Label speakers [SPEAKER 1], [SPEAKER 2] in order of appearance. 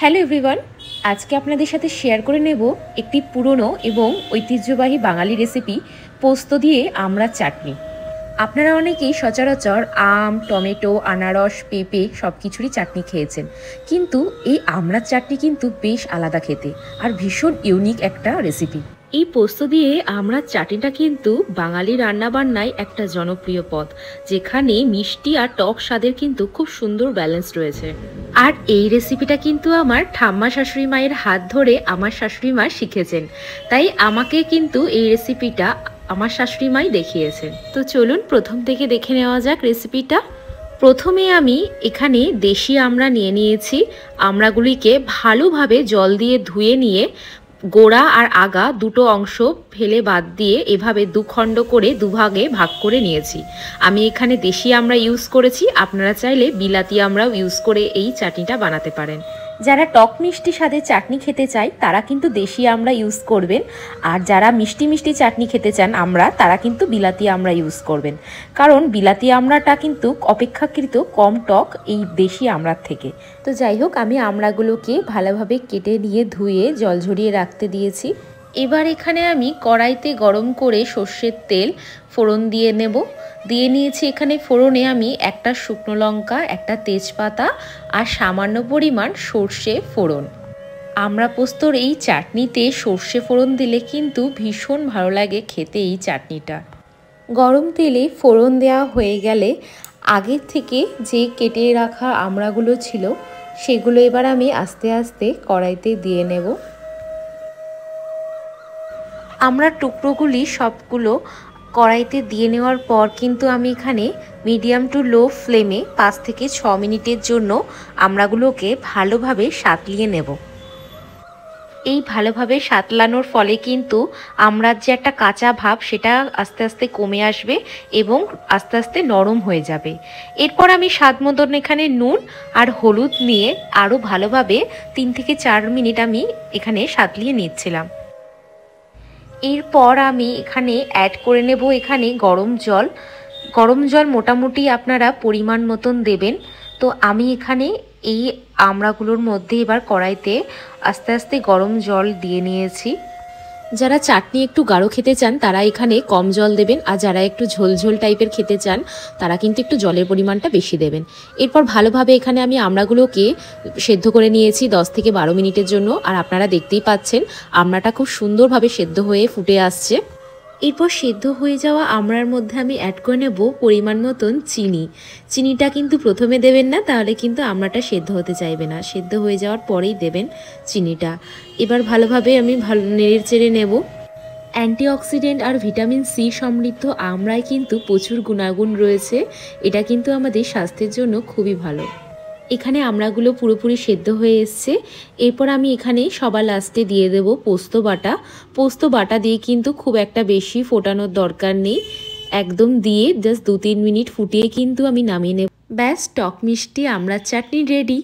[SPEAKER 1] Hello everyone, আজকে আপনাদের সাথে শেয়ার করে নেব একটি পুরনো এবং ঐতিহ্যবাহী বাঙালি রেসিপি পোস্ত দিয়ে আমড়ার চাটনি। আপনারা অনেকেই সচরাচর আম, টমেটো, আনারস, পেঁপে সব কিছুরই চাটনি খেয়েছেন, কিন্তু এই আমড়ার চাটনি কিন্তু বেশ আলাদা খেতে আর ভীষণ ইউনিক একটা রেসিপি। এই পোস্ত দিয়ে আমড়ার চাটনিটা কিন্তু বাঙালি রান্নাবান্নায় একটা জনপ্রিয় পদ, যেখানে মিষ্টি আর টক স্বাদের কিন্তু খুব সুন্দর ব্যালেন্স রয়েছে। আর এই রেসিপিটা কিন্তু আমার ঠাম্মা শাশুড়ি মায়ের হাত ধরে আমার শাশুড়ি মা শিখেছেন, তাই আমাকে কিন্তু এই রেসিপিটা আমার শাশুড়ি মাই দেখিয়েছেন। তো চলুন প্রথম থেকে দেখে নেওয়া যাক রেসিপিটা। প্রথমে আমি এখানে দেশি আমড়া নিয়ে নিয়েছি। আমড়াগুলিকে ভালোভাবে জল দিয়ে ধুয়ে নিয়ে গোড়া আর আগা দুটো অংশ ফেলে বাদ দিয়ে এভাবে দুখণ্ড করে দুভাগে ভাগ করে নিয়েছি। আমি এখানে দেশি আমড়া ইউজ করেছি, আপনারা চাইলে বিলাতি আমড়াও ইউজ করে এই চাটনিটা বানাতে পারেন। যারা টক মিষ্টি স্বাদের চাটনি খেতে চায় তারা কিন্তু দেশি আমড়া ইউজ করবেন, আর যারা মিষ্টি মিষ্টি চাটনি খেতে চান আমড়া তারা কিন্তু বিলাতি আমড়া ইউজ করবেন, কারণ বিলাতি আমড়াটা কিন্তু অপেক্ষাকৃত কম টক এই দেশি আমড়ার থেকে। তো যাই হোক, আমি আমড়াগুলোকে ভালোভাবে কেটে নিয়ে ধুয়ে জল ঝরিয়ে রাখতে দিয়েছি। এবার এখানে আমি কড়াইতে গরম করে সর্ষের তেল ফোড়ন দিয়ে নেব। দিয়ে নিয়েছি এখানে ফোড়নে আমি একটা শুকনো লঙ্কা, একটা তেজপাতা আর সামান্য পরিমাণ সর্ষে ফোড়ন। আমড়া পোস্তর এই চাটনিতে সর্ষে ফোড়ন দিলে কিন্তু ভীষণ ভালো লাগে খেতে এই চাটনিটা। গরম তেলে ফোড়ন দেওয়া হয়ে গেলে আগের থেকে যে কেটে রাখা আমড়াগুলো ছিল সেগুলো এবার আমি আস্তে আস্তে কড়াইতে দিয়ে নেব। আমড়ার টুকরোগুলি সবগুলো কড়াইতে দিয়ে নেওয়ার পর কিন্তু আমি এখানে মিডিয়াম টু লো ফ্লেমে 5 থেকে 6 মিনিটের জন্য আমড়াগুলোকে ভালোভাবে সাঁতলিয়ে নেব। এই ভালোভাবে সাঁতলানোর ফলে কিন্তু আমড়ার যে একটা কাঁচা ভাব সেটা আস্তে আস্তে কমে আসবে এবং আস্তে আস্তে নরম হয়ে যাবে। এরপর আমি স্বাদ মতন এখানে নুন আর হলুদ নিয়ে আরও ভালোভাবে 3 থেকে 4 মিনিট আমি এখানে সাঁতলিয়ে নিচ্ছিলাম। এরপর আমি এখানে অ্যাড করে নেব এখানে গরম জল। গরম জল মোটামুটি আপনারা পরিমাণ মতন দেবেন। তো আমি এখানে এই আমড়াগুলোর মধ্যে এবার কড়াইতে আস্তে আস্তে গরম জল দিয়ে নিয়েছি। যারা চাটনি একটু গাঢ় খেতে চান তারা এখানে কম জল দেবেন, আর যারা একটু ঝোলঝোল টাইপের খেতে চান তারা কিন্তু একটু জলের পরিমাণটা বেশি দেবেন। এরপর ভালোভাবে এখানে আমি আমড়াগুলোকে সেদ্ধ করে নিয়েছি 10 থেকে 12 মিনিটের জন্য, আর আপনারা দেখতেই পাচ্ছেন আমড়াটা খুব সুন্দরভাবে সেদ্ধ হয়ে ফুটে আসছে। এরপর সেদ্ধ হয়ে যাওয়া আমড়ার মধ্যে আমি অ্যাড করে নেব পরিমাণ মতন চিনি। চিনিটা কিন্তু প্রথমে দেবেন না, তাহলে কিন্তু আমড়াটা সেদ্ধ হতে চাইবে না, সেদ্ধ হয়ে যাওয়ার পরেই দেবেন চিনিটা। এবার ভালোভাবে আমি নেড়ে চেড়ে নেব। অ্যান্টিঅক্সিডেন্ট আর ভিটামিন সি সমৃদ্ধ আমড়ায় কিন্তু প্রচুর গুণাগুণ রয়েছে, এটা কিন্তু আমাদের স্বাস্থ্যের জন্য খুবই ভালো। এখানে আমড়াগুলো পুরোপুরি সেদ্ধ হয়ে এসছে। এরপর আমি এখানে সবার লাস্টে দিয়ে দেব পোস্ত বাটা। পোস্ত বাটা দিয়ে কিন্তু খুব একটা বেশি ফোটানোর দরকার নেই, একদম দিয়ে জাস্ট 2-3 মিনিট ফুটিয়ে কিন্তু আমি নামিয়ে নেব। ব্যাস, টক মিষ্টি আমড়ার চাটনি রেডি।